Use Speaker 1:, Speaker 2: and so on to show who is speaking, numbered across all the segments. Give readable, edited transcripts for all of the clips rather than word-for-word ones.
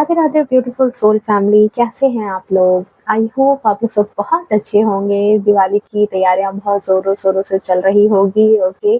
Speaker 1: Radhe Radhe beautiful soul family, कैसे हैं आप लोग? आई होप आप लोग सब बहुत अच्छे होंगे। दिवाली की तैयारियां बहुत जोरों शोरों से चल रही होगी। Okay,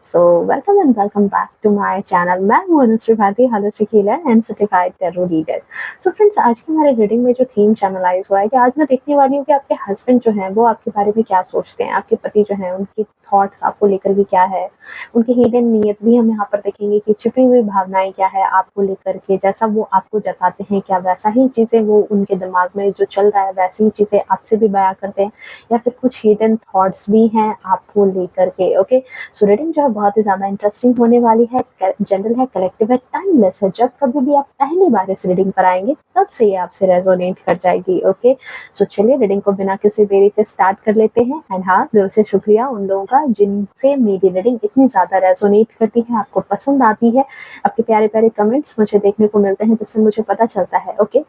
Speaker 1: so welcome and welcome back to my channel. मैं हूं Anushree Bharti, holistic healer and certified tarot reader. So friends, आज की हमारे रीडिंग में जो थीम चैनलाइज हुआ है कि आज मैं देखने वाली हूँ कि आपके हस्बैंड जो हैं वो आपके बारे में क्या सोचते हैं, आपके पति जो हैं उनकी थॉट्स आपको लेकर के क्या है, उनकी हिडन नीयत भी हम यहाँ पर देखेंगे कि छिपी हुई भावनाएं क्या है आपको लेकर के। जैसा वो आपको जताते हैं क्या वैसा ही चीजें वो उनके दिमाग में जो चल रहा है वैसी ही चीजें आपसे भी बयां करते हैं, या फिर कुछ हिडन थॉट्स भी हैं आपको लेकर के। ओके, सो रीडिंग जो है बहुत ही ज्यादा इंटरेस्टिंग होने वाली है, जनरल है, कलेक्टिव है, टाइमलेस है। जब कभी भी आप पहली बार इस रीडिंग पर आएंगे तब से ये आपसे रेजोनेट कर जाएगी। ओके, सो चलिए रीडिंग को बिना किसी देरी के स्टार्ट कर लेते हैं। एंड हाँ, दिल से शुक्रिया उन लोगों का जिनसे मेरी रीडिंग इतनी ज्यादा रेजोनेट करती है, आपको पसंद आती है। आपके प्यारे प्यारे कमेंट्स मुझे देखने को मिलते हैं जिससे मुझे पता चलता है। ओके,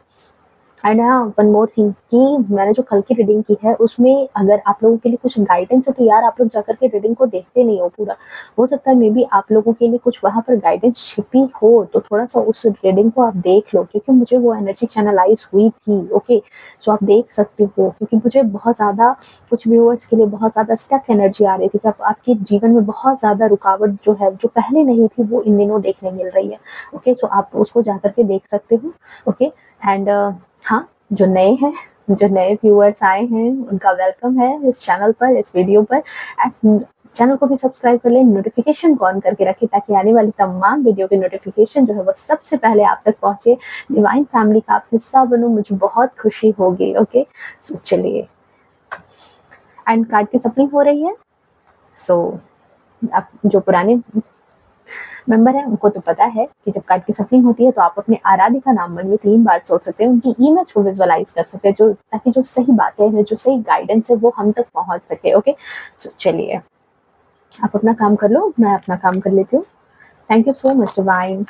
Speaker 1: एंड हाँ, वन मोर थिंग कि मैंने जो कल की रीडिंग की है उसमें अगर आप लोगों के लिए कुछ गाइडेंस है तो यार आप लोग जाकर के रीडिंग को देखते नहीं हो पूरा। हो सकता है मे बी आप लोगों के लिए कुछ वहां पर गाइडेंस छिपी हो, तो थोड़ा सा उस रीडिंग को आप देख लो, क्योंकि मुझे वो एनर्जी चैनलाइज हुई थी। ओके, सो आप देख सकते हो, क्योंकि मुझे बहुत ज्यादा कुछ व्यूअर्स के लिए बहुत ज्यादा स्टक एनर्जी आ रही थी कि आपके जीवन में बहुत ज्यादा रुकावट जो है, जो पहले नहीं थी, वो इन दिनों देखने मिल रही है। ओके, सो आप उसको जाकर के देख सकते हो। ओके, एंड हाँ, जो नए व्यूअर्स आए हैं उनका वेलकम है इस चैनल पर, इस वीडियो पर। एंड चैनल को भी सब्सक्राइब कर लें, नोटिफिकेशन को ऑन करके रखें ताकि आने वाली तमाम वीडियो की नोटिफिकेशन जो है वो सबसे पहले आप तक पहुंचे। डिवाइन फैमिली का आप हिस्सा बनो, मुझे बहुत खुशी होगी। ओके, सो चलिए, एंड कार्ड की सप्लिंग हो रही है। सो आप जो पुराने मेंबर है उनको तो पता है कि जब कार्ड की सफलिंग होती है तो आप अपने आराध्य का नाम मन में 3 बार सोच सकते हैं, उनकी इमेज को विजुअलाइज कर सकते हैं, जो ताकि जो सही बातें हैं, जो सही गाइडेंस है वो हम तक पहुंच सके। ओके, सो चलिए, आप अपना काम कर लो, मैं अपना काम कर लेती हूँ। Thank you so much divine.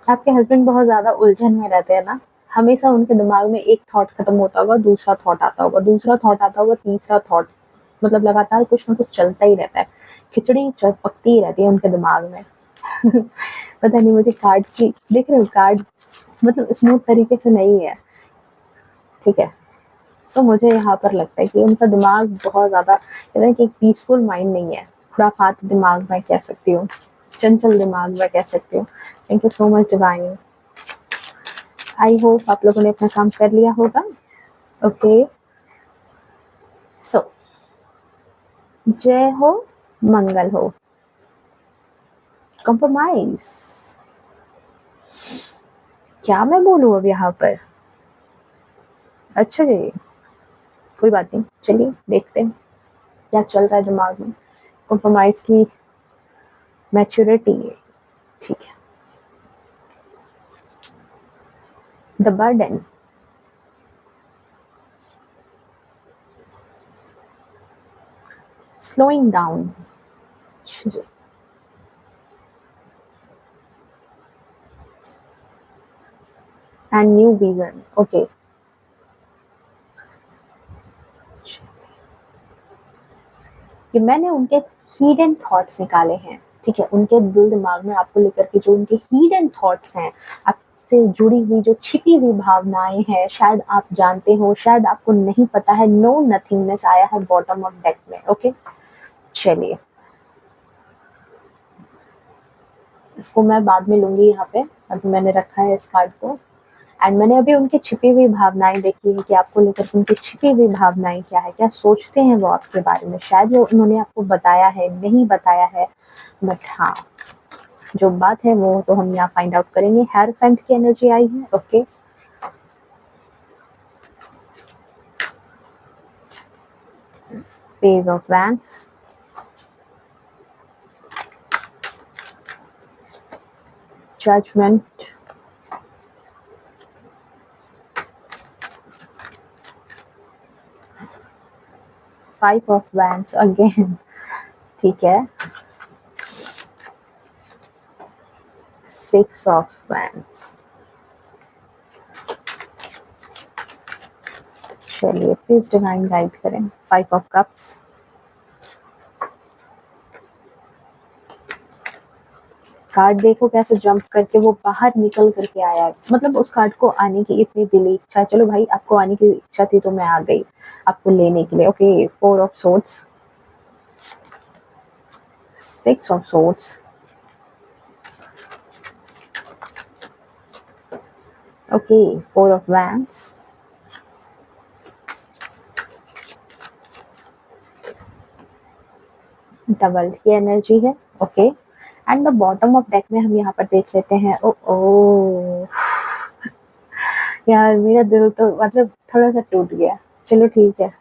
Speaker 1: आपके हस्बैंड बहुत ज्यादा उलझन में रहते हैं ना, हमेशा उनके दिमाग में एक थॉट खत्म होता होगा, दूसरा थॉट आता होगा, दूसरा थॉट आता होगा, तीसरा थॉट, मतलब लगातार कुछ ना कुछ चलता ही रहता है। खिचड़ी पकती ही रहती है उनके दिमाग में। पता नहीं, मुझे कार्ड की देख रहे हो, कार्ड मतलब स्मूथ तरीके से नहीं है। ठीक है, सो मुझे यहाँ पर लगता है कि उनका दिमाग बहुत ज्यादा, कहते हैं कि एक पीसफुल माइंड नहीं है, खुराफात दिमाग मैं कह सकती हूँ, चंचल दिमाग मैं कह सकती हूँ। Thank you so much divine. I hope आप लोगों ने अपना काम कर लिया होगा। ओके, सो जय हो, मंगल हो, कंप्रोमाइज, क्या मैं बोलूं अब यहाँ पर? अच्छा जी, कोई बात नहीं, चलिए देखते हैं क्या चल रहा है दिमाग में। कंप्रोमाइज की मैच्योरिटी है, ठीक है। The burden, slowing down, and new vision. Okay, कि मैंने उनके हिडन थॉट्स निकाले हैं। ठीक है, उनके दिल दिमाग में आपको लेकर के जो उनके हिडन थॉट्स हैं, आपसे जुड़ी हुई जो छिपी हुई भावनाएं हैं, शायद आप जानते हो, शायद आपको नहीं पता है। नो नथिंगनेस आया है बॉटम ऑफ डेक में। ओके, चलिए, इसको मैं बाद में लूंगी यहाँ पे, अभी मैंने रखा है इस कार्ड को। एंड मैंने अभी उनकी छिपी हुई भावनाएं देखी है कि आपको लेकर उनकी छिपी हुई भावनाएं क्या है, क्या सोचते हैं वो आपके बारे में। शायद वो उन्होंने आपको बताया है, नहीं बताया है, बट हाँ, जो बात है वो तो हम यहाँ फाइंड आउट करेंगे। हेयरफेंट की एनर्जी आई है। Okay, page of wands, judgement, five of wands again, ठीक है, सिक्स ऑफ वैंड्स, चलिए प्लीज डिवाइन गाइड करें। 5 ऑफ कप्स, कार्ड देखो कैसे जंप करके वो बाहर निकल करके आया है, मतलब उस कार्ड को आने की इतनी दिली इच्छा, चलो भाई आपको आने की इच्छा थी तो मैं आ गई आपको लेने के लिए। Okay, 4 of swords, 6 of swords, okay, 4 of wands, double की एनर्जी है। Okay, and the bottom of deck में हम यहाँ पर देख लेते हैं। ओ ओ यार मेरा दिल तो मतलब थोड़ा सा टूट गया। चलो ठीक है,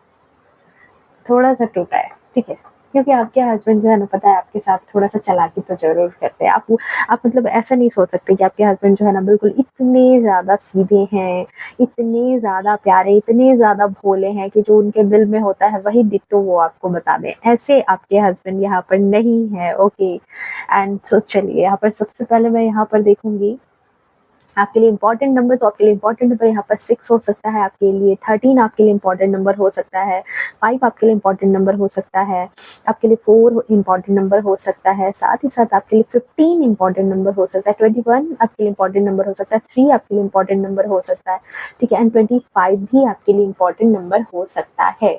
Speaker 1: थोड़ा सा टूटा है, ठीक है, क्योंकि आपके हस्बैंड जो है ना, पता है आपके साथ थोड़ा सा चालाकी तो जरूर करते हैं। आप मतलब ऐसा नहीं सोच सकते कि आपके हस्बैंड जो है ना बिल्कुल इतने ज्यादा सीधे हैं, इतने ज्यादा प्यारे, इतने ज्यादा भोले हैं कि जो उनके दिल में होता है वही डिट्टो वो आपको बता दें। ऐसे आपके हस्बैंड यहाँ पर नहीं है। ओके, एंड सो चलिए यहाँ पर सबसे पहले मैं यहाँ पर देखूंगी आपके लिए इम्पोर्टेंट नंबर, तो आपके लिए इम्पोर्टेंट नंबर यहाँ पर 6 हो सकता है, आपके लिए 13 आपके लिए इम्पोर्टेंट नंबर हो सकता है, 5 आपके लिए इम्पोर्टेंट नंबर हो सकता है, आपके लिए 4 इम्पोर्टेंट नंबर हो सकता है, साथ ही साथ आपके लिए 15 इम्पोर्टेंट नंबर हो सकता है, 21 आपके लिए इम्पोर्टेंट नंबर हो सकता है, 3 आपके लिए इम्पोर्टेंट नंबर हो सकता है, ठीक है, एंड 25 भी आपके लिए इम्पोर्टेंट नंबर हो सकता है।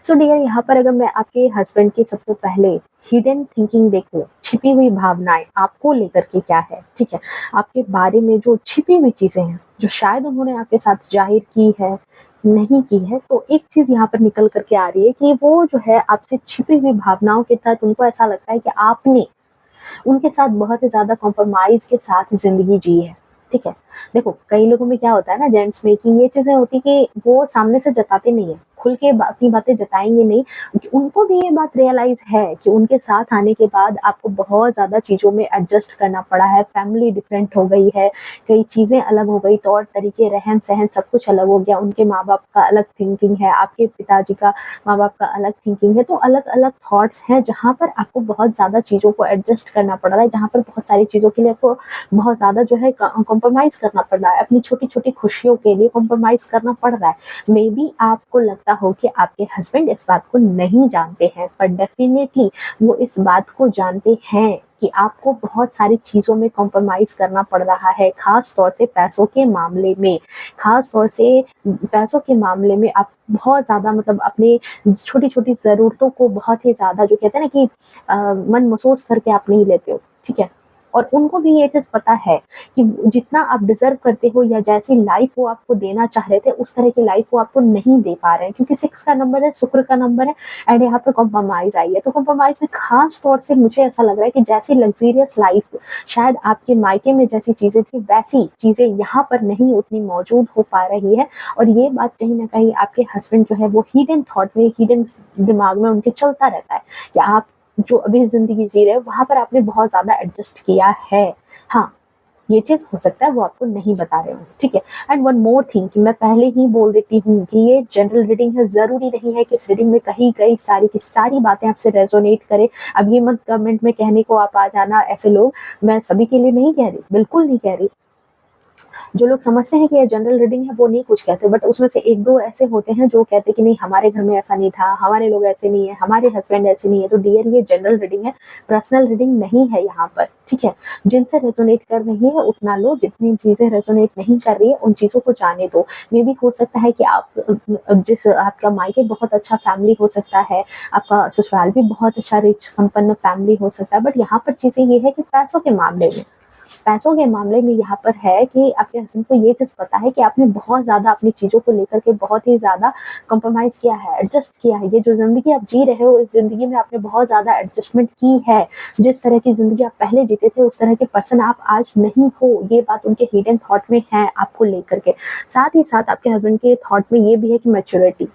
Speaker 1: सो डियर, यहाँ पर अगर मैं आपके हस्बैंड की सबसे पहले हिडन थिंकिंग देखूं, छिपी हुई भावनाएं आपको लेकर के क्या है, ठीक है, आपके बारे में जो छिपी हुई चीजें हैं जो शायद उन्होंने आपके साथ जाहिर की है, नहीं की है, तो एक चीज यहाँ पर निकल करके आ रही है कि वो जो है आपसे छिपी हुई भावनाओं के तहत उनको ऐसा लगता है कि आपने उनके साथ बहुत ही ज्यादा कॉम्प्रोमाइज के साथ जिंदगी जी है, ठीक है। देखो कई लोगों में क्या होता है ना, जेंट्स में, कि ये चीजें होती कि वो सामने से जताते नहीं है, खुल के अपनी बातें जताएंगे नहीं। उनको भी ये बात रियलाइज है कि उनके साथ आने के बाद आपको बहुत ज्यादा चीजों में एडजस्ट करना पड़ा है, फैमिली डिफरेंट हो गई है, कई चीजें अलग हो गई, तौर तरीके, रहन सहन सब कुछ अलग हो गया, उनके माँ बाप का अलग थिंकिंग है, आपके पिताजी का माँ बाप का अलग थिंकिंग है, तो अलग अलग थॉट्स हैं जहाँ पर आपको बहुत ज्यादा चीजों को एडजस्ट करना पड़ रहा है, जहाँ पर बहुत सारी चीजों के लिए आपको बहुत ज्यादा जो है कॉम्प्रोमाइज करना पड़ रहा है, अपनी छोटी छोटी खुशियों के लिए कॉम्प्रोमाइज करना पड़ रहा है। मे बी आपको लगता हो कि आपके हस्बैंड इस बात को नहीं जानते हैं, पर डेफिनेटली वो इस बात को जानते हैं कि आपको बहुत सारी चीजों में कॉम्प्रोमाइज करना पड़ रहा है, खास तौर से पैसों के मामले में, खास तौर से पैसों के मामले में आप बहुत ज्यादा मतलब अपने छोटी छोटी जरूरतों को बहुत ही ज्यादा, जो कहते हैं ना कि मन महसूस करके आप नहीं लेते हो, ठीक है। और उनको भी ये चीज पता है कि जितना आप डिजर्व करते हो या जैसी लाइफ वो आपको देना चाह रहे थे उस तरह की लाइफ वो आपको नहीं दे पा रहे हैं, क्योंकि 6 का नंबर है, शुक्र का नंबर है, एंड यहाँ पर कॉम्प्रोमाइज आई है। तो कॉम्प्रोमाइज में खास तौर से मुझे ऐसा लग रहा है कि जैसी लग्जरियस लाइफ शायद आपके मायके में जैसी चीजें थी वैसी चीजें यहाँ पर नहीं उतनी मौजूद हो पा रही है। और ये बात कहीं ना कहीं आपके हस्बैंड जो है वो हिडन थॉट में, हिडन दिमाग में उनके चलता रहता है कि आप जो अभी जिंदगी जी रहे हो वहां पर आपने बहुत ज्यादा एडजस्ट किया है। हाँ, ये चीज हो सकता है वो आपको नहीं बता रहे हो, ठीक है। एंड वन मोर थिंग कि मैं पहले ही बोल देती हूँ कि ये जनरल रीडिंग है, जरूरी नहीं है कि इस रीडिंग में कहीं कई सारी की सारी बातें आपसे रेजोनेट करे। अब ये मत कमेंट में कहने को आप आ जाना ऐसे लोग, मैं सभी के लिए नहीं कह रही, बिल्कुल नहीं कह रही। जो लोग समझते हैं कि ये जनरल रीडिंग है वो नहीं कुछ कहते, बट उसमें से एक दो ऐसे होते हैं जो कहते हैं कि नहीं हमारे घर में ऐसा नहीं था, हमारे लोग ऐसे नहीं है, हमारे हस्बैंड ऐसे नहीं है। तो डियर, ये जनरल रीडिंग है, पर्सनल रीडिंग नहीं है यहाँ पर, ठीक है। जिनसे रेजोनेट कर रही है उतना लो, जितनी चीजें रेजोनेट नहीं कर रही है उन चीजों को जाने दो। मे भी हो सकता है कि आप जिस आपका मायके बहुत अच्छा फैमिली हो सकता है, आपका ससुराल भी बहुत अच्छा रिच संपन्न फैमिली हो सकता है, बट यहाँ पर चीजें ये है कि पैसों के मामले में यहाँ पर है कि आपके हस्बैंड को ये चीज पता है कि आपने बहुत ज्यादा अपनी चीजों को लेकर के बहुत ही ज्यादा कॉम्प्रोमाइज किया है, एडजस्ट किया है। ये जो जिंदगी आप जी रहे हो इस जिंदगी में आपने बहुत ज्यादा एडजस्टमेंट की है। जिस तरह की जिंदगी आप पहले जीते थे उस तरह के पर्सन आप आज नहीं हो, ये बात उनके हिडन थॉट में है आपको लेकर के। साथ ही साथ आपके हस्बैंड के थॉट में ये भी है कि मैच्योरिटी,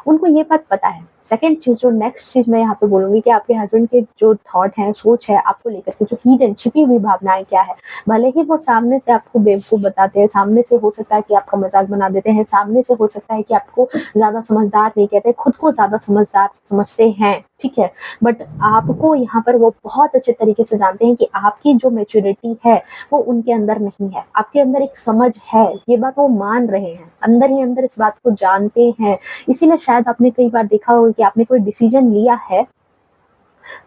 Speaker 1: उनको ये बात पता है सेकंड चीज़ जो नेक्स्ट चीज़ मैं यहाँ पे बोलूँगी कि आपके हस्बैंड के जो थॉट हैं, सोच है आपको लेकर के, जो हिडन छिपी हुई भावनाएँ क्या है। भले ही वो सामने से आपको बेवकूफ़ बताते हैं, सामने से हो सकता है कि आपका मज़ाक बना देते हैं, सामने से हो सकता है कि आपको ज़्यादा समझदार नहीं कहते, खुद को ज़्यादा समझदार समझते हैं, ठीक है? बट आपको यहाँ पर वो बहुत अच्छे तरीके से जानते हैं कि आपकी जो मैच्योरिटी है, वो उनके अंदर नहीं है। आपके अंदर एक समझ है, ये बात वो मान रहे हैं, अंदर ही अंदर इस बात को जानते हैं। इसीलिए शायद आपने कई बार देखा होगा कि आपने कोई डिसीजन लिया है,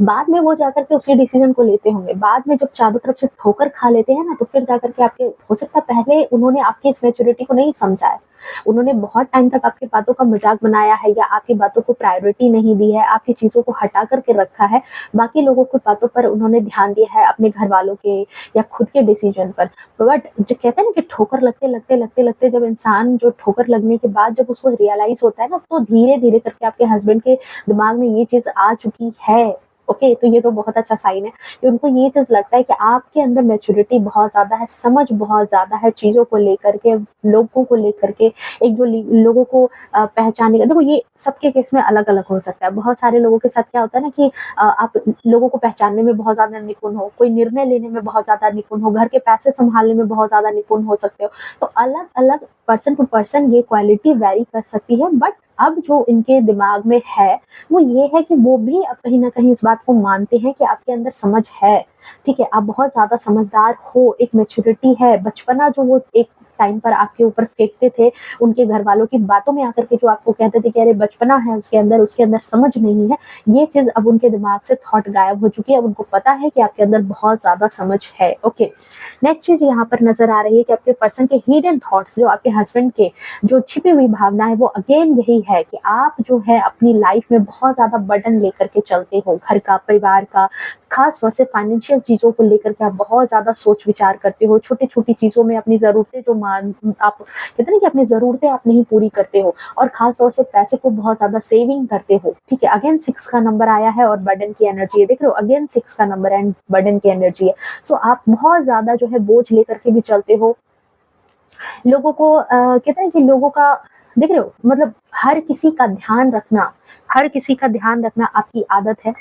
Speaker 1: बाद में वो जाकर के उसी डिसीजन को लेते होंगे। बाद में जब चारों तरफ से ठोकर खा लेते हैं ना, तो फिर जाकर के आपके हो सकता है पहले उन्होंने आपकी इस मैच्योरिटी को नहीं समझा है। उन्होंने बहुत टाइम तक आपकी बातों का मज़ाक बनाया है या आपकी बातों को प्रायोरिटी नहीं दी है, आपकी चीज़ों को हटा कर के रखा है। बाकी लोगों की बातों पर उन्होंने ध्यान दिया है, अपने घरवालों के या खुद के डिसीजन पर। बट जो कहते हैं ना कि ठोकर लगते जब इंसान जो ठोकर लगने के बाद जब उसको रियलाइज़ होता है ना, तो धीरे-धीरे करके आपके हस्बैंड के दिमाग में ये चीज़ आ चुकी है। ओके, तो ये तो बहुत अच्छा साइन है कि उनको ये चीज़ लगता है कि आपके अंदर मैच्योरिटी बहुत ज़्यादा है, समझ बहुत ज़्यादा है चीज़ों को लेकर के, लोगों को लेकर के, एक जो लोगों को पहचानने का, देखो ये सबके केस में अलग-अलग हो सकता है। बहुत सारे लोगों के साथ क्या होता है ना कि आप लोगों को पहचानने में बहुत ज़्यादा निपुण हो, कोई निर्णय लेने में बहुत ज़्यादा निपुण हो, घर के पैसे सँभालने में बहुत ज़्यादा निपुण हो सकते हो। तो अलग-अलग पर्सन टू पर्सन ये क्वालिटी वैरी कर सकती है, बट अब जो इनके दिमाग में है, वो ये है कि वो भी अब कहीं न कहीं इस बात को मानते हैं कि आपके अंदर समझ है, ठीक है? आप बहुत ज़्यादा समझदार हो, एक मैच्योरिटी है, बचपना जो वो एक टाइम पर आपके ऊपर फेंकते थे, उनके घरवालों की बातों में आकर के जो आपको कहते थे कि अरे बचपना है उसके अंदर समझ नहीं है, ये चीज़ अब उनके दिमाग से थॉट गायब हो चुकी है। अब उनको पता है कि आपके अंदर बहुत ज़्यादा समझ है, ओके। नेक्स्ट चीज़ यहाँ पर नज़र आ रही है कि आपके पर्सन के हिडन थॉट्स जो आपके हस्बैंड के जो छिपी हुई भावना है, वो अगेन यही है कि आप जो है अपनी लाइफ में बहुत ज़्यादा बर्डन लेकर के चलते हो, घर का, परिवार का, खास तौर से फाइनेंशियल चीज़ों को लेकर के आप बहुत ज़्यादा सोच विचार करते हो, छोटी-छोटी चीज़ों में अपनी ज़रूरतें जो आप कहते हैं ना कि अपनी ज़रूरतें आप नहीं पूरी करते हो और खास तौर से पैसे को बहुत ज़्यादा सेविंग करते हो, ठीक है? अगेन 6 का नंबर आया है और बर्डन की एनर्जी है, देख रहे हो? अगेन 6 का नंबर एंड बर्डन की एनर्जी है। सो आप बहुत ज़्यादा जो है बोझ लेकर के भी चलते हो, लोगों को कहते हैं कि लोगों का देख रहे हो, मतलब हर किसी का ध्यान रखना आपकी आदत है,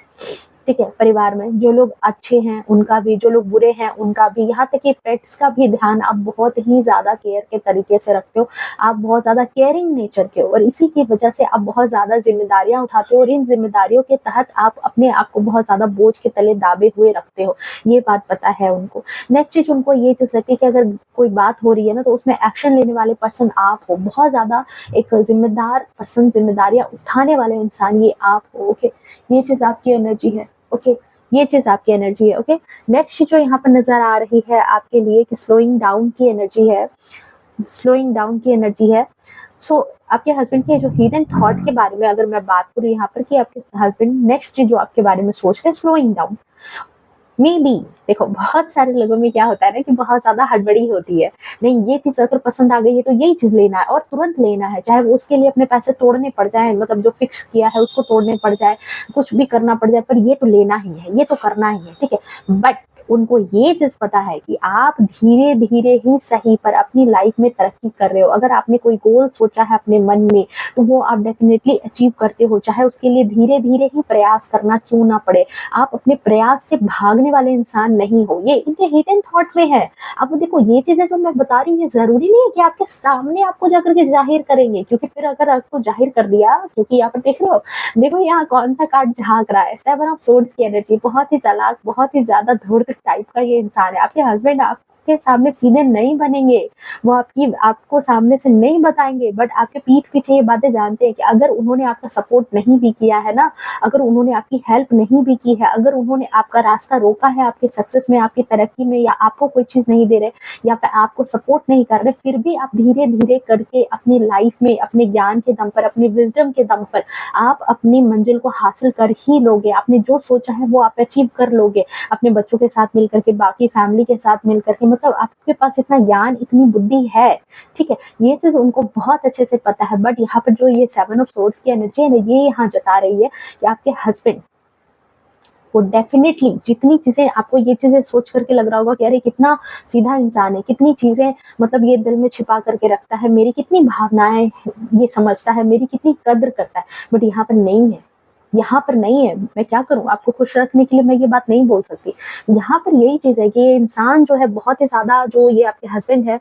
Speaker 1: ठीक है? परिवार में जो लोग अच्छे हैं उनका भी, जो लोग बुरे हैं उनका भी, यहाँ तक कि पेट्स का भी ध्यान आप बहुत ही ज़्यादा केयर के तरीके से रखते हो। आप बहुत ज़्यादा केयरिंग नेचर के हो और इसी की वजह से आप बहुत ज़्यादा ज़िम्मेदारियाँ उठाते हो और इन ज़िम्मेदारियों के तहत आप अपने आप को बहुत ज़्यादा बोझ के तले दाबे हुए रखते हो, ये बात पता है उनको। नेक्स्ट चीज़ उनको ये चीज़ लगती है कि अगर कोई बात हो रही है ना, तो उसमें एक्शन लेने वाले पर्सन आप हो, बहुत ज़्यादा एक ज़िम्मेदार पर्सन, ज़िम्मेदारियाँ उठाने वाले इंसान ये आप हो, ओके? ये चीज़ आपकी एनर्जी है, ओके? ये चीज़ आपकी एनर्जी है, ओके? नेक्स्ट जो यहाँ पर नज़र आ रही है आपके लिए कि स्लोइंग डाउन की एनर्जी है, स्लोइंग डाउन की एनर्जी है। सो आपके हस्बैंड के जो हिडन थॉट के बारे में अगर मैं बात करूँ यहाँ पर कि आपके हस्बैंड नेक्स्ट चीज़ जो आपके बारे में सोचते हैं स्लोइंग डाउन। मेबी देखो बहुत सारे लोगों में क्या होता है ना कि बहुत ज़्यादा हड़बड़ी होती है। नहीं ये चीज़ अगर पसंद आ गई है तो यही चीज़ लेना है और तुरंत लेना है, चाहे वो उसके लिए अपने पैसे तोड़ने पड़ जाएँ, मतलब जो फिक्स किया है उसको तोड़ने पड़ जाए, कुछ भी करना पड़ जाए, पर ये तो लेना ही है, ये तो करना ही है, ठीक है? बट उनको ये चीज़ पता है कि आप धीरे-धीरे ही सही पर अपनी लाइफ में तरक्की कर रहे हो। अगर आपने कोई गोल सोचा है अपने मन में, तो वो आप डेफिनिटली अचीव करते हो, चाहे उसके लिए धीरे-धीरे ही प्रयास करना क्यों ना पड़े। आप अपने प्रयास से भागने वाले इंसान नहीं हो, ये इनके हिडन थॉट में है। अब देखो ये चीज़ें जो मैं बता रही हूँ, ये ज़रूरी नहीं है कि आपके सामने आपको जाकर के ज़ाहिर करेंगे, क्योंकि फिर अगर आपको ज़ाहिर कर दिया, क्योंकि यहाँ पर देख रहे हो, देखो यहाँ कौन-सा कार्ड झाँक रहा है, 7 ऑफ सोर्ड्स की एनर्जी, बहुत ही चालाक, बहुत ही ज़्यादा धूर्त टाइप का ये इंसान है। आपके हस्बैंड आपके सामने सीधे नहीं बनेंगे, वो आपको सामने से नहीं बताएँगे, बट आपके पीठ पीछे ये बातें जानते हैं कि अगर उन्होंने आपका सपोर्ट नहीं भी किया है ना, अगर उन्होंने आपकी हेल्प नहीं भी की है, अगर उन्होंने आपका रास्ता रोका है आपके सक्सेस में, आपकी तरक्की में, या आपको कोई चीज़ नहीं दे रहे या फिर आपको सपोर्ट नहीं कर रहे, फिर भी आप धीरे-धीरे करके अपनी लाइफ में अपने ज्ञान के दम पर, अपने विज़डम के दम पर आप अपनी मंजिल को हासिल कर ही लोगे। आपने जो सोचा है वो आप अचीव कर लोगे, अपने बच्चों के साथ मिल कर के, बाकी फैमिली के साथ मिल कर के, मतलब आपके पास इतना ज्ञान, इतनी बुद्धि है, ठीक है? ये चीज़ उनको बहुत अच्छे से पता है, बट यहाँ पर जो ये 7 ऑफ सोर्ड्स की एनर्जी है ना, ये यहाँ जता रही है कि आपके हस्बैंड वो डेफ़िनेटली जितनी चीज़ें आपको ये चीज़ें सोच कर के लग रहा होगा कि अरे कितना सीधा इंसान है, कितनी चीज़ें मतलब ये दिल में छिपा करके रखता है, मेरी कितनी भावनाएँ ये समझता है, मेरी कितनी कद्र करता है, बट यहाँ पर नहीं है। यहाँ पर नहीं है, मैं क्या करूँ? आपको खुश रखने के लिए मैं ये बात नहीं बोल सकती। यहाँ पर यही चीज़ है कि ये इंसान जो है बहुत ही ज़्यादा जो ये आपके हस्बैंड है,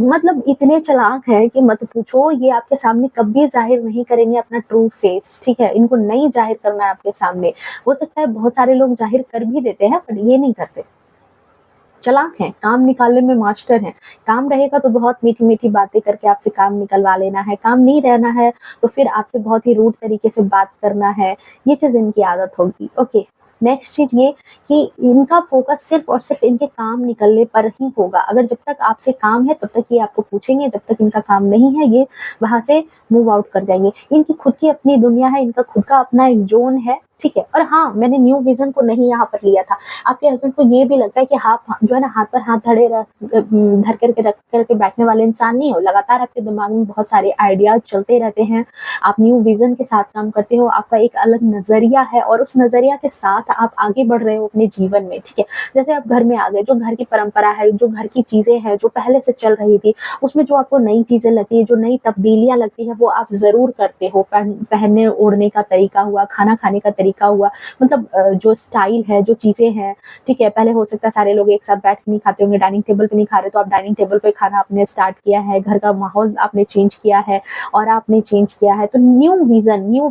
Speaker 1: मतलब इतने चालाक हैं कि मत पूछो, ये आपके सामने कभी ज़ाहिर नहीं करेंगे अपना ट्रू फेस, ठीक है? इनको नहीं ज़ाहिर करना है आपके सामने। हो सकता है बहुत सारे लोग ज़ाहिर कर भी देते हैं, पर ये नहीं करते। चालाक हैं, काम निकालने में मास्टर हैं। काम रहेगा तो बहुत मीठी-मीठी बातें करके आपसे काम निकलवा लेना है, काम नहीं रहना है तो फिर आपसे बहुत ही रूड तरीके से बात करना है, ये चीज़ इनकी आदत होगी। ओके, नेक्स्ट चीज़ ये कि इनका फ़ोकस सिर्फ़ और सिर्फ़ इनके काम निकलने पर ही होगा। अगर जब तक आपसे काम है तब तक ये आपको पूछेंगे, जब तक इनका काम नहीं है ये वहाँ से मूव आउट कर जाएँगे। इनकी खुद की अपनी दुनिया है, इनका खुद का अपना एक ज़ोन है, ठीक है? और हाँ, मैंने न्यू विज़न को नहीं यहाँ पर लिया था। आपके हस्बैंड को ये भी लगता है कि आप जो है ना हाथ पर हाथ धर कर के रख कर के बैठने वाले इंसान नहीं हो। लगातार आपके दिमाग में बहुत सारे आइडियाज़ चलते रहते हैं। आप न्यू विज़न के साथ काम करते हो, आपका एक अलग नज़रिया है और उस नज़रिया के साथ आप आगे बढ़ रहे हो अपने जीवन में, ठीक है? जैसे आप घर में आ गए, जो घर की परंपरा है, जो घर की चीज़ें हैं, जो पहले से चल रही थी, उसमें जो आपको नई चीज़ें लगती है, जो नई तब्दीलियाँ लगती हैं, वो आप ज़रूर करते हो। पहनने-ओढ़ने का तरीका हुआ, खाना खाने का तरीका हुआ, मतलब जो स्टाइल है, जो चीज़ें हैं, ठीक है? पहले हो सकता है सारे लोग एक साथ बैठ के नहीं खाते होंगे, डाइनिंग टेबल पे नहीं खा रहे, तो आप डाइनिंग टेबल पे खाना आपने स्टार्ट किया है, घर का माहौल आपने चेंज किया है और आपने चेंज किया है। तो न्यू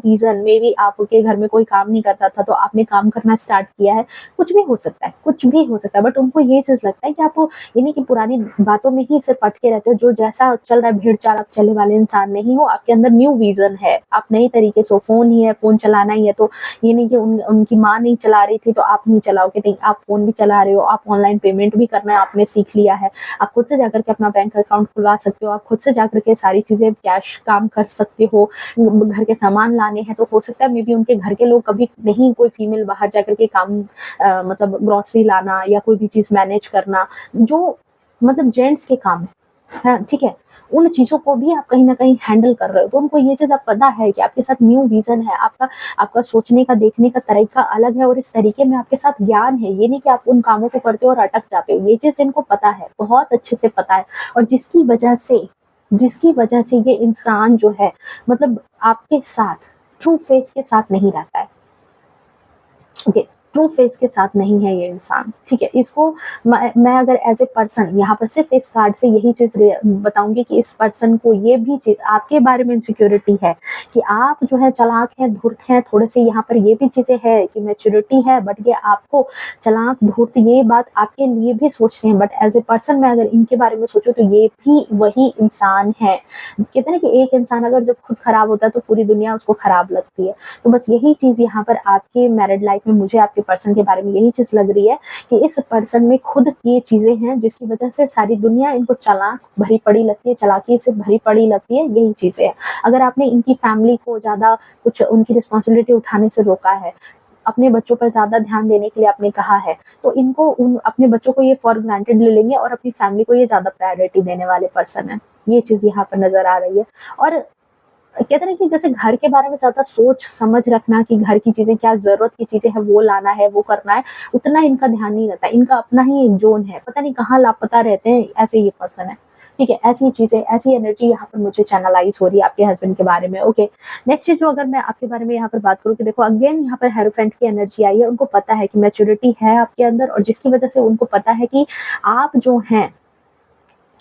Speaker 1: विज़न में भी आपके घर में कोई काम नहीं करता था, तो आपने काम करना स्टार्ट किया है। कुछ भी हो सकता है, कुछ भी हो सकता है, बट उनको ये चीज़ लगता है कि आप ये नहीं कि पुरानी बातों में ही सिर्फ़ अटके रहते हो, जो जैसा चल रहा है भेड़-चाल आप चलने वाले इंसान नहीं हो, आपके अंदर न्यू विज़न है। आप नए तरीके से फ़ोन ही है, फ़ोन चलाना ही है, तो ये नहीं कि उनकी माँ नहीं चला रही थी तो आप नहीं चलाओगे, नहीं आप फ़ोन भी चला रहे हो, आप ऑनलाइन पेमेंट भी करना आपने सीख लिया है। आप खुद से जाकर के अपना बैंक अकाउंट खुलवा सकते हो, आप खुद से जाकर के सारी चीज़ें कैश काम कर सकते हो। घर के सामान लाने हैं तो हो सकता है मे बी उनके घर के लोग कभी नहीं कोई फीमेल बाहर जाकर के काम मतलब ग्रोसरी लाना या कोई भी चीज़ मैनेज करना, जो मतलब जेंट्स के काम है। हाँ, ठीक है? उन चीज़ों को भी आप कहीं न कहीं हैंडल कर रहे हो, तो उनको ये चीज़ अब पता है कि आपके साथ न्यू विज़न है, आपका आपका सोचने का, देखने का तरीका अलग है और इस तरीके में आपके साथ ज्ञान है। ये नहीं कि आप उन कामों को करते हो और अटक जाते हो, ये चीज़ इनको पता है, बहुत अच्छे से पता है और जिसकी वजह से ये इंसान जो है मतलब आपके साथ ट्रू फेस के साथ नहीं रहता है। ओके, ट्रू फेस के साथ नहीं है ये इंसान, ठीक है? इसको मैं अगर एज़ ए पर्सन यहाँ पर सिर्फ़ इस कार्ड से यही चीज़ बताऊँगी कि इस पर्सन को ये भी चीज़ आपके बारे में इनसिक्योरिटी है कि आप जो है चालाक हैं, धूर्त हैं, थोड़े-से यहाँ पर ये भी चीज़ें हैं कि मैच्योरिटी है, बट ये आपको चालाक, धूर्त ये बात आपके लिए भी सोचते हैं, बट एज़ ए पर्सन मैं अगर इनके बारे में सोचूँ तो ये भी वही इंसान है। कहते हैं ना कि एक इंसान अगर जब खुद खराब होता है तो पूरी दुनिया उसको खराब लगती है। तो बस यही चीज़ यहाँ पर आपके मैरिड लाइफ में मुझे आपके पर्सन के बारे में यही चीज़ लग रही है कि इस पर्सन में खुद ये चीज़ें हैं जिसकी वजह से सारी दुनिया इनको चालाक भरी पड़ी लगती है, चालाकी से भरी पड़ी लगती है, यही चीज़ें हैं। अगर आपने इनकी फैमिली को ज़्यादा कुछ उनकी रिस्पॉन्सिबिलिटी उठाने से रोका है, अपने बच्चों पर ज़्यादा ध्यान देने के लिए आपने कहा है, तो इनको उन अपने बच्चों को ये फॉर ग्रांटेड ले लेंगे और अपनी फैमिली को ये ज़्यादा प्रायोरिटी देने वाले पर्सन हैं। ये चीज़ यहाँ पर नज़र आ रही है और कहते हैं ना कि जैसे घर के बारे में ज़्यादा सोच समझ रखना कि घर की चीज़ें क्या ज़रूरत की चीज़ें हैं वो लाना है, वो करना है, उतना इनका ध्यान नहीं रहता है। इनका अपना ही एक ज़ोन है, पता नहीं कहाँ लापता रहते हैं, ऐसे ये पर्सन है। ठीक है, ऐसी चीज़ें, ऐसी एनर्जी यहाँ पर मुझे चैनलाइज़ हो रही है आपके हस्बैंड के बारे में। ओके, नेक्स्ट चीज़ जो अगर मैं आपके बारे में यहाँ पर बात करूँ कि देखो अगेन यहाँ पर हेरोफेंट की एनर्जी आई है। उनको पता है कि मैच्योरिटी है आपके अंदर और जिसकी वज़ह से उनको पता है कि आप जो हैं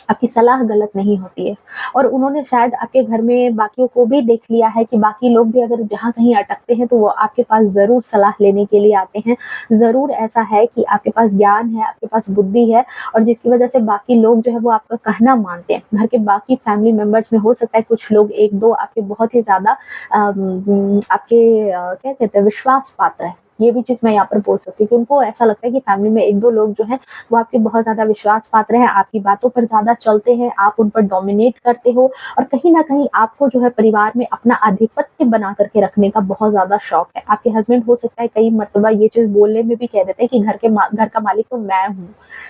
Speaker 1: आपकी सलाह गलत नहीं होती है और उन्होंने शायद आपके घर में बाकियों को भी देख लिया है कि बाकी लोग भी अगर जहाँ कहीं अटकते हैं तो वो आपके पास ज़रूर सलाह लेने के लिए आते हैं। ज़रूर ऐसा है कि आपके पास ज्ञान है, आपके पास बुद्धि है और जिसकी वज़ह से बाकी लोग जो है वो आपका कहना मानते हैं। घर के बाकी फैमिली मेंबर्स में हो सकता है कुछ लोग 1-2 आपके बहुत ही ज़्यादा आपके क्या कहते हैं विश्वास पात्र हैं। ये भी चीज़ मैं यहाँ पर बोल सकती हूँ कि उनको ऐसा लगता है कि फैमिली में 1-2 लोग जो हैं वो आपके बहुत ज़्यादा विश्वास पात्र हैं, आपकी बातों पर ज़्यादा चलते हैं, आप उन पर डोमिनेट करते हो और कहीं न कहीं आपको जो है परिवार में अपना आधिपत्य बना कर के रखने का बहुत ज़्यादा शौक है। आपके हस्बैंड हो सकता है कई मर्तबा ये चीज़ बोलने में भी कह देते हैं कि घर का मालिक तो मैं हूँ,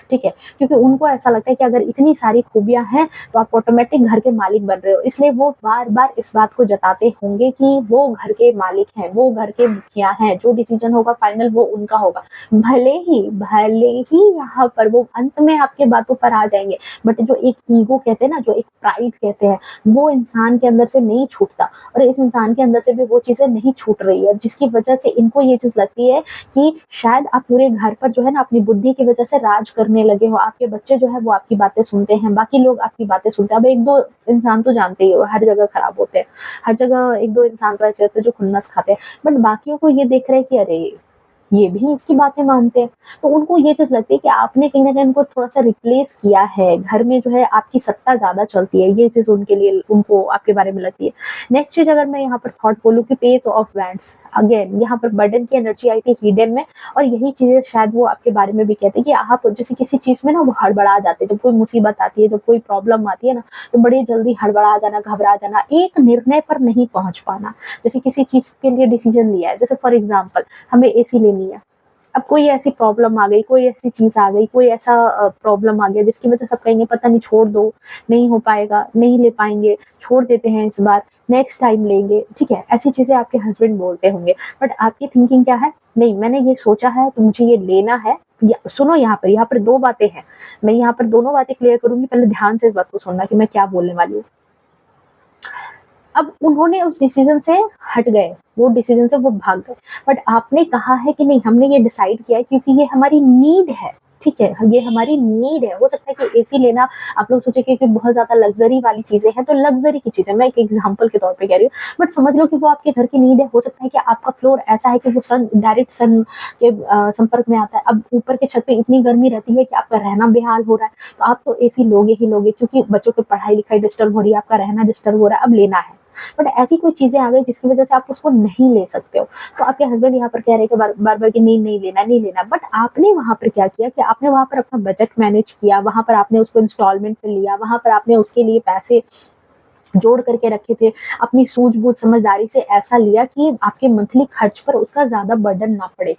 Speaker 1: ठीक है? क्योंकि उनको ऐसा लगता है कि अगर इतनी सारी खूबियाँ हैं तो आप ऑटोमेटिक घर के मालिक बन रहे हो। इसलिए वो बार-बार इस बात को जताते होंगे कि वो घर के मालिक हैं, वो घर के मुखिया हैं, जो डिसीज़न होगा फाइनल वो उनका होगा। भले ही यहाँ पर वो अंत में आपके बातों पर आ जाएँगे, बट जो एक ईगो कहते हैं ना, जो एक प्राइड कहते हैं, वो इंसान के अंदर से नहीं छूटता और इस इंसान के अंदर से भी वो चीज़ें नहीं छूट रही है, जिसकी वजह से इनको ये चीज़ लगती है कि शायद आप पूरे घर पर जो है ना अपनी बुद्धि की वजह से राज करने लगे हो। आपके बच्चे जो है वो आपकी बातें सुनते हैं, बाकी लोग आपकी बातें सुनते हैं। अब 1-2 इंसान तो जानते ही हो हर जगह खराब होते हैं। हर जगह 1-2 इंसान तो ऐसे होते हैं जो खुन्नस खाते हैं। बट बाकियों को ये देख रहे हैं कि अरे! ये भी इसकी बातें मानते हैं। तो उनको ये चीज़ लगती है कि आपने कहीं न कहीं उनको थोड़ा-सा रिप्लेस किया है। घर में जो है आपकी सत्ता ज़्यादा चलती है। ये चीज़ उनके लिए उनको आपके बारे में लगती है। नेक्स्ट चीज़ अगर मैं यहाँ पर थॉट बोलूँ कि पेस ऑफ वैंड्स, अगेन यहाँ पर बर्डन की एनर्जी आई थी हिडन में और यही चीज़ें शायद वो आपके बारे में भी कहते हैं कि आप जैसे किसी चीज़ में ना वो हड़बड़ा जाते हैं। जब कोई मुसीबत आती है, जब कोई प्रॉब्लम आती है ना, तो बड़ी जल्दी हड़बड़ा जाना, घबरा जाना, एक निर्णय पर नहीं पहुँच पाना। जैसे किसी चीज़ के लिए डिसीज़न लिया है, जैसे फॉर एग्ज़ाम्पल हमें एसी लेनी है। अब कोई ऐसी प्रॉब्लम आ गई, कोई ऐसी चीज़ आ गई, कोई ऐसा प्रॉब्लम आ गया जिसकी वजह से आप कहेंगे पता नहीं छोड़ दो, नहीं हो पाएगा, नहीं ले पाएँगे, छोड़ देते हैं इस बार, नेक्स्ट टाइम लेंगे, ठीक है? ऐसी चीज़ें आपके हस्बैंड बोलते होंगे, बट आपकी थिंकिंग क्या है? नहीं, मैंने ये सोचा है तो मुझे ये लेना है या सुनो यहाँ पर 2 बातें हैं। मैं यहाँ पर दोनों बातें क्लियर करूँगी, पहले ध्यान से इस बात को सुनना कि मैं क्या बोलने वाली हूँ। अब उन्होंने उस डिसीज़न से हट गए, वो डिसीज़न से वो भाग गए। बट आपने कहा है कि नहीं हमने ये डिसाइड किया है क्योंकि ये हमारी नीड है, ठीक है? ये हमारी नीड है। हो सकता है कि एसी लेना आप लोग सोचेंगे कि बहुत ज़्यादा लग्ज़री वाली चीज़ें हैं, तो लग्ज़री की चीज़ें मैं एक एग्ज़ाम्पल के तौर पे कह रही हूँ। बट समझ लो कि वो आपके घर की नीड है। हो सकता है कि आपका फ्लोर ऐसा है कि वो डायरेक्ट सन के संपर्क में आता है। अब ऊपर की छत पे इतनी गर्मी रहती है कि आपका रहना बेहाल हो रहा है, तो आप तो एसी लोगे ही लोगे क्योंकि बच्चों की पढ़ाई-लिखाई डिस्टर्ब हो रही है, आपका रहना डिस्टर्ब हो रहा है, अब लेना है। बट ऐसी कोई चीज़ें आ गई जिसकी वजह से आप उसको नहीं ले सकते हो। तो आपके हस्बैंड यहाँ पर कह रहे हैं कि बार-बार कि नहीं, नहीं लेना, नहीं लेना। बट आपने वहाँ पर क्या किया कि आपने वहाँ पर अपना बजट मैनेज किया, वहाँ पर आपने उसको इंस्टॉलमेंट पे लिया, वहाँ पर आपने उसके लिए पैसे जोड़ करके रखे थे, अपनी सूझबूझ समझदारी से ऐसा लिया कि आपके मंथली खर्च पर उसका ज़्यादा बर्डन ना पड़े।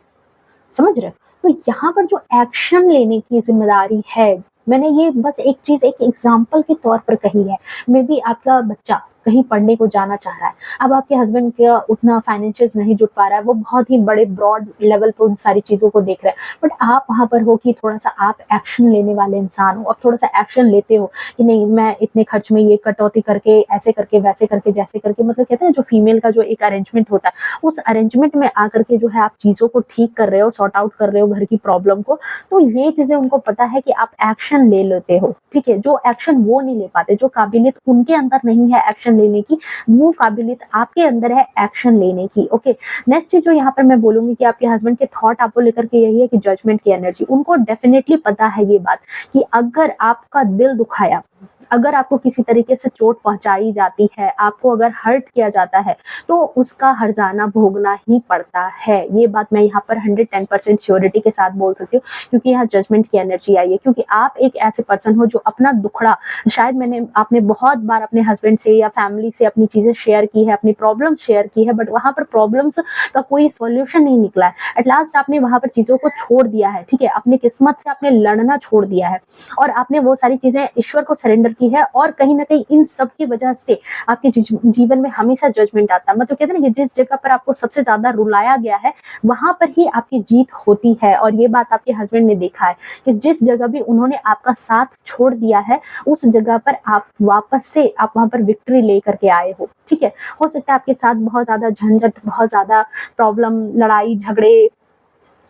Speaker 1: समझ रहे हो? तो यहाँ पर जो एक्शन लेने की ज़िम्मेदारी है, मैंने ये बस एक चीज़ एक एग्ज़ाम्पल के तौर पर कही है। मेबी आपका बच्चा कहीं पढ़ने को जाना चाह रहा है। अब आपके हस्बैंड का उतना फाइनेंशियल्स नहीं जुट पा रहा है, वो बहुत ही बड़े ब्रॉड लेवल पे उन सारी चीज़ों को देख रहा है। बट आप वहाँ पर हो कि थोड़ा-सा आप एक्शन लेने वाले इंसान हो, आप थोड़ा-सा एक्शन लेते हो कि नहीं मैं इतने खर्च में ये कटौती करके, ऐसे करके, वैसे करके, जैसे करके मतलब कहते हैं जो फीमेल का जो एक अरेंजमेंट होता है, उस अरेंजमेंट में आकर के जो है आप चीज़ों को ठीक कर रहे हो, सॉर्ट आउट कर रहे हो घर की प्रॉब्लम को, तो ये चीज़ें उनको पता है कि आप एक्शन ले लेते हो, ठीक है? जो एक्शन वो नहीं ले पाते, जो काबिलियत उनके अंदर नहीं है एक्शन लेने की, वो काबिलियत आपके अंदर है एक्शन लेने की, ओके? नेक्स्ट चीज़ जो यहाँ पर मैं बोलूँगी कि आपके हस्बैंड के थॉट आपको लेकर के यही है कि जजमेंट की एनर्जी, उनको डेफिनिटली पता है ये बात कि अगर आपका दिल दुखाया, अगर आपको किसी तरीके से चोट पहुँचाई जाती है, आपको अगर हर्ट किया जाता है, तो उसका हर्जाना भोगना ही पड़ता है। ये बात मैं यहाँ पर 110% श्योरिटी के साथ बोल सकती हूँ क्योंकि यहाँ जजमेंट की एनर्जी आई है क्योंकि आप एक ऐसे पर्सन हो जो अपना दुखड़ा शायद आपने बहुत बार अपने हस्बैंड से या फैमिली से अपनी चीज़ें शेयर की है, अपनी प्रॉब्लम शेयर की है, बट वहाँ पर प्रॉब्लम्स का कोई सॉल्यूशन नहीं निकला है। एट लास्ट आपने वहाँ पर चीज़ों को छोड़ दिया है, ठीक है? अपनी किस्मत से आपने लड़ना छोड़ दिया है और आपने वो सारी चीज़ें ईश्वर को सरेंडर की है और कहीं न कहीं इन सब की वजह से आपके जीवन में हमेशा जजमेंट आता है। मतलब कहते हैं ना कि जिस जगह पर आपको सबसे ज़्यादा रुलाया गया है, वहाँ पर ही आपकी जीत होती है और ये बात आपके हस्बैंड ने देखा है कि जिस जगह भी उन्होंने आपका साथ छोड़ दिया है, उस जगह पर आप वापस से आप वहाँ पर विक्ट्री लेकर के आए हो, ठीक है? हो सकता है आपके साथ बहुत ज़्यादा झंझट, बहुत ज़्यादा प्रॉब्लम, लड़ाई झगड़े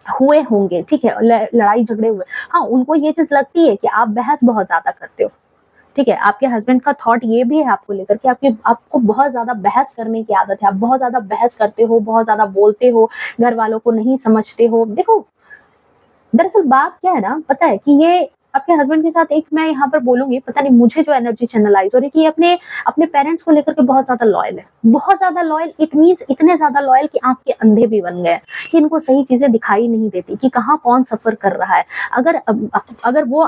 Speaker 1: हुए होंगे, ठीक है? लड़ाई झगड़े हुए। हाँ, उनको ये चीज़ लगती है कि आप बहस बहुत ज़्यादा करते हो। ठीक है, आपके हस्बैंड का थॉट ये भी है आपको लेकर के आपको बहुत ज़्यादा बहस करने की आदत है, आप बहुत ज़्यादा बहस करते हो, बहुत ज़्यादा बोलते हो, घर वालों को नहीं समझते हो। देखो, दरअसल बात क्या है ना, पता है कि ये आपके हस्बैंड के साथ एक मैं यहाँ पर बोलूँगी, पता नहीं मुझे जो एनर्जी चैनलाइज़ हो रही है कि ये अपने अपने पेरेंट्स को लेकर के बहुत ज़्यादा लॉयल है। बहुत ज़्यादा लॉयल, इट मीन्स इतने ज़्यादा लॉयल कि आँख के अंधे भी बन गए हैं, कि इनको सही चीज़ें दिखाई नहीं देती कि कहाँ कौन सफ़र कर रहा है। अगर वो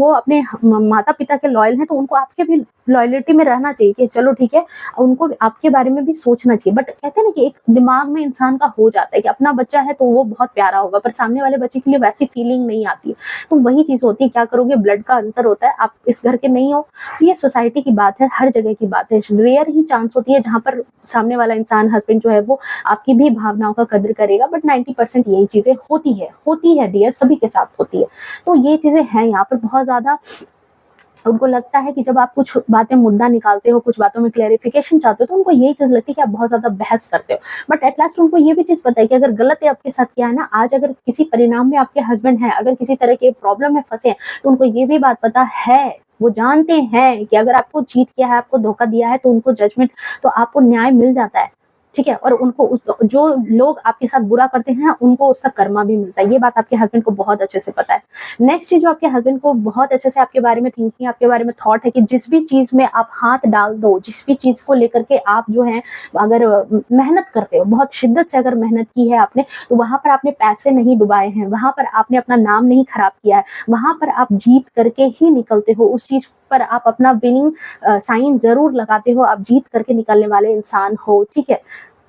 Speaker 1: अपने माता-पिता के लॉयल हैं, तो उनको आपके भी लॉयल्टी में रहना चाहिए कि चलो ठीक है, उनको आपके बारे में भी सोचना चाहिए। बट कहते हैं ना कि एक दिमाग में इंसान का हो जाता है कि अपना बच्चा है तो वो बहुत प्यारा होगा, पर सामने वाले बच्चे के लिए वैसी फीलिंग नहीं आती है। तो वही चीज़ होती है, क्या करो करोगे, ब्लड का अंतर होता है, आप इस घर के नहीं हो। तो ये सोसाइटी की बात है, हर जगह की बात है। रेयर ही चांस होती है जहाँ पर सामने वाला इंसान, हस्बैंड जो है वो आपकी भी भावनाओं का कदर करेगा, बट 90% यही चीजें होती है डियर, सभी के साथ होती है। तो ये चीजें हैं यहाँ पर बहुत ज्यादा। उनको लगता है कि जब आप कुछ बातें मुद्दा निकालते हो, कुछ बातों में क्लेरिफिकेशन चाहते हो, तो उनको यही चीज लगती है कि आप बहुत ज्यादा बहस करते हो। बट एट लास्ट उनको ये भी चीज पता है कि अगर गलत है आपके साथ क्या है ना, आज अगर किसी परिणाम में आपके हस्बैंड है, अगर किसी तरह के प्रॉब्लम में फंसे हैं, तो उनको ये भी बात पता है, वो जानते हैं कि अगर आपको चीट किया है, आपको धोखा दिया है, तो उनको जजमेंट, तो आपको न्याय मिल जाता है। ठीक है, और उनको जो लोग आपके साथ बुरा करते हैं उनको उसका कर्मा भी मिलता है। ये बात आपके हस्बैंड को बहुत अच्छे से पता है। नेक्स्ट चीज जो आपके हस्बैंड को बहुत अच्छे से आपके बारे में थिंकिंग, आपके बारे में थॉट है कि जिस भी चीज में आप हाथ डाल दो, जिस भी चीज को लेकर के आप जो है अगर मेहनत करते हो, बहुत शिद्दत से अगर मेहनत की है आपने, तो वहां पर आपने पैसे नहीं डुबाए हैं, वहां पर आपने अपना नाम नहीं खराब किया है, वहां पर आप जीत करके ही निकलते हो। उस चीज पर आप अपना विनिंग साइन जरूर लगाते हो, आप जीत करके निकलने वाले इंसान हो। ठीक है,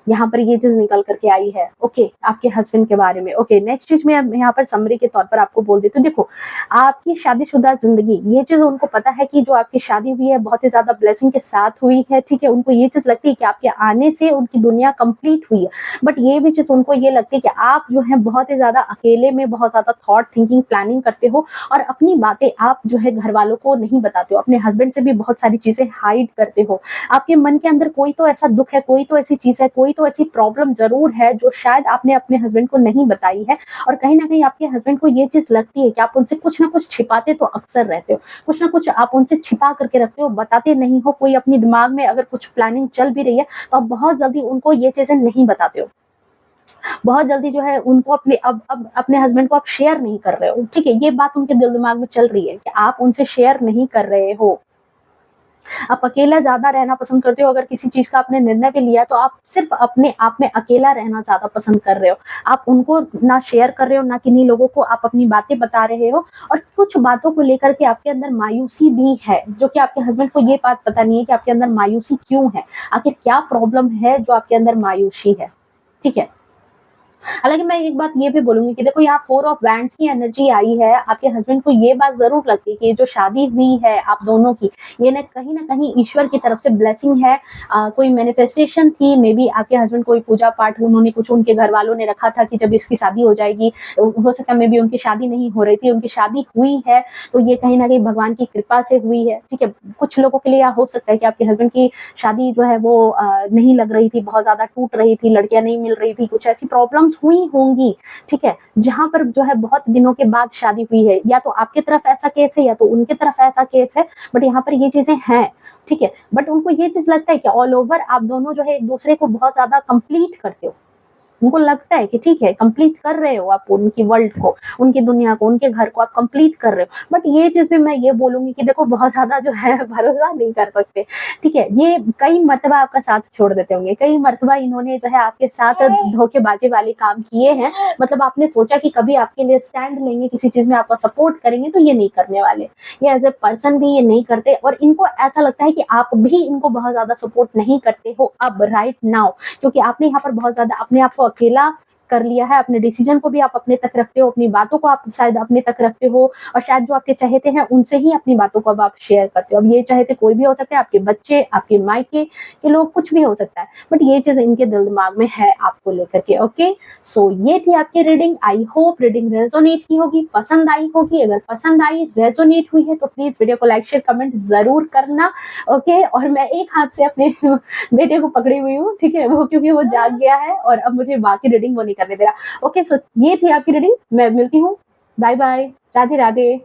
Speaker 1: यहाँ पर ये चीज निकल करके आई है। ओके, आपके हस्बैंड के बारे में। ओके, नेक्स्ट चीज मैं यहाँ पर समरी के तौर पर आपको बोल देती हूँ। देखो, आपकी शादीशुदा जिंदगी, ये चीज उनको पता है कि जो आपकी शादी हुई है बहुत ही ज्यादा ब्लेसिंग के साथ हुई है। ठीक है, उनको ये चीज लगती है कि आपके आने से उनकी दुनिया कंप्लीट हुई है। बट ये भी चीज उनको ये लगती है कि आप जो है बहुत ही ज्यादा अकेले में बहुत ज्यादा थॉट, थिंकिंग, प्लानिंग करते हो, और अपनी बातें आप जो है घर वालों को नहीं बताते हो, अपने हस्बैंड से भी बहुत सारी चीजें हाइड करते हो। आपके मन के अंदर कोई तो ऐसा दुख है, कोई तो ऐसी चीज है, कोई तो ऐसी प्रॉब्लम जरूर है जो शायद आपने अपने हस्बैंड को नहीं बताई है, और कहीं ना कहीं आपके हस्बैंड को ये चीज लगती है कि आप उनसे कुछ ना कुछ छिपाते तो अक्सर रहते हो, कुछ ना कुछ आप उनसे छिपा करके रखते हो, बताते नहीं हो। कोई अपनी दिमाग में अगर कुछ प्लानिंग चल भी रही है तो आप बहुत जल्दी उनको ये चीजें नहीं बताते हो, बहुत जल्दी जो है उनको अब अपने हस्बैंड को आप शेयर नहीं कर रहे हो। ठीक है, ये बात उनके दिल दिमाग में चल रही है कि आप उनसे शेयर नहीं कर रहे हो, आप अकेला ज्यादा रहना पसंद करते हो। अगर किसी चीज का आपने निर्णय भी लिया तो आप सिर्फ अपने आप में अकेला रहना ज्यादा पसंद कर रहे हो, आप उनको ना शेयर कर रहे हो, ना किन्हीं लोगों को आप अपनी बातें बता रहे हो। और कुछ बातों को लेकर के आपके अंदर मायूसी भी है, जो कि आपके हस्बैंड को ये बात पता नहीं है कि आपके अंदर मायूसी क्यों है, आखिर क्या प्रॉब्लम है जो आपके अंदर मायूसी है। ठीक है, हालांकि मैं एक बात ये भी बोलूंगी कि देखो, यहाँ 4 ऑफ वैंड्स की एनर्जी आई है। आपके हस्बैंड को ये बात जरूर लगती है कि जो शादी हुई है आप दोनों की, ये ना कहीं ईश्वर की तरफ से ब्लेसिंग है। कोई मैनिफेस्टेशन थी, मे बी आपके हस्बैंड कोई पूजा पाठ उन्होंने, कुछ उनके घर वालों ने रखा था कि जब इसकी शादी हो जाएगी, हो सकता है मे बी उनकी शादी नहीं हो रही थी, उनकी शादी हुई है, तो ये कहीं ना कहीं भगवान की कृपा से हुई है। ठीक है, कुछ लोगों के लिए हो सकता है कि आपके हस्बैंड की शादी जो है वो नहीं लग रही थी, बहुत ज्यादा टूट रही थी, लड़कियां नहीं मिल रही थी, कुछ ऐसी प्रॉब्लम्स हुई होंगी। ठीक है, जहां पर जो है बहुत दिनों के बाद शादी हुई है, या तो आपकी तरफ ऐसा केस है या तो उनकी तरफ ऐसा केस है, बट यहाँ पर ये चीजें हैं। ठीक है, बट उनको ये चीज लगता है कि ऑल ओवर आप दोनों जो है एक दूसरे को बहुत ज्यादा कंप्लीट करते हो। उनको लगता है कि ठीक है, कंप्लीट कर रहे हो आप उनकी वर्ल्ड को, उनकी दुनिया को, उनके घर को आप कंप्लीट कर रहे हो। बट ये चीज भी मैं ये बोलूंगी कि देखो, बहुत ज्यादा जो है भरोसा नहीं कर सकते। ठीक है, ये कई मर्तबा आपका साथ छोड़ देते होंगे, कई मर्तबा इन्होंने जो है आपके साथ धोखेबाजी वाले काम किए हैं। मतलब आपने सोचा कि कभी आपके लिए स्टैंड लेंगे, किसी चीज में आपका सपोर्ट करेंगे, तो ये नहीं करने वाले। ये एज ए पर्सन भी ये नहीं करते, और इनको ऐसा लगता है कि आप भी इनको बहुत ज्यादा सपोर्ट नहीं करते हो अब राइट नाउ, क्योंकि आपने यहाँ पर बहुत ज्यादा अपने आप को अकेला कर लिया है। अपने डिसीजन को भी आप अपने तक रखते हो, अपनी बातों को आप शायद अपने तक रखते हो, और शायद जो आपके चहेते हैं उनसे ही अपनी बातों को अब आप शेयर करते हो। अब ये चहेते कोई भी हो सकता है, आपके बच्चे, आपके मायके के लोग, कुछ भी हो सकता है, बट ये चीज इनके दिल दिमाग में है आपको लेकर के। ओके, सो ये थी आपकी reading. I hope reading resonate की होगी, पसंद आई होगी। अगर पसंद आई, रेजोनेट हुई है, तो प्लीज वीडियो को लाइक, शेयर, कमेंट जरूर करना। ओके, और मैं एक हाथ से अपने बेटे को पकड़ी हुई हूँ। ठीक है, वो क्योंकि वो जाग गया है और अब मुझे बाकी रीडिंग वो नहीं करने दे रहा। ओके, सो ये थी आपकी रीडिंग। मैं मिलती हूँ, बाय बाय, राधे राधे।